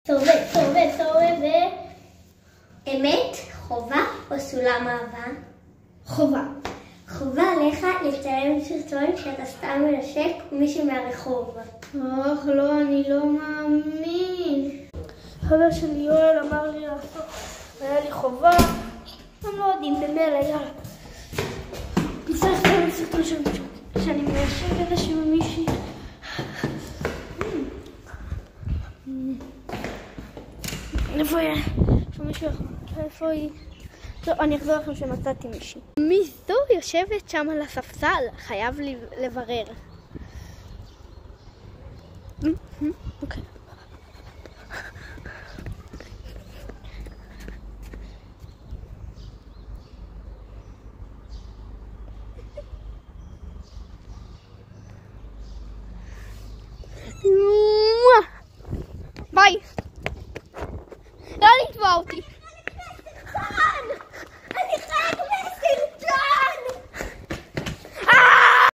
סובב. אמת, חובה או סולם אהבה? חובה. חובה עליך לצלם סרטון שאתה סתם מנשק מישהו מהרחוב. לא, אני לא מאמין. חבר שלי יואל אמר לי לעשות, היה לי חובה. הם לא יודעים, במילא, יאללה. נצטרך לצלם סרטון שאני מנשק איזשהו מישהי. איפה היא? איפה היא? טוב, אני אחזור לכם שמצאתי מישהי. מי זו יושבת שם על הספסל? חייב לברר. אוקיי. ביי. לא לתבוע אותי.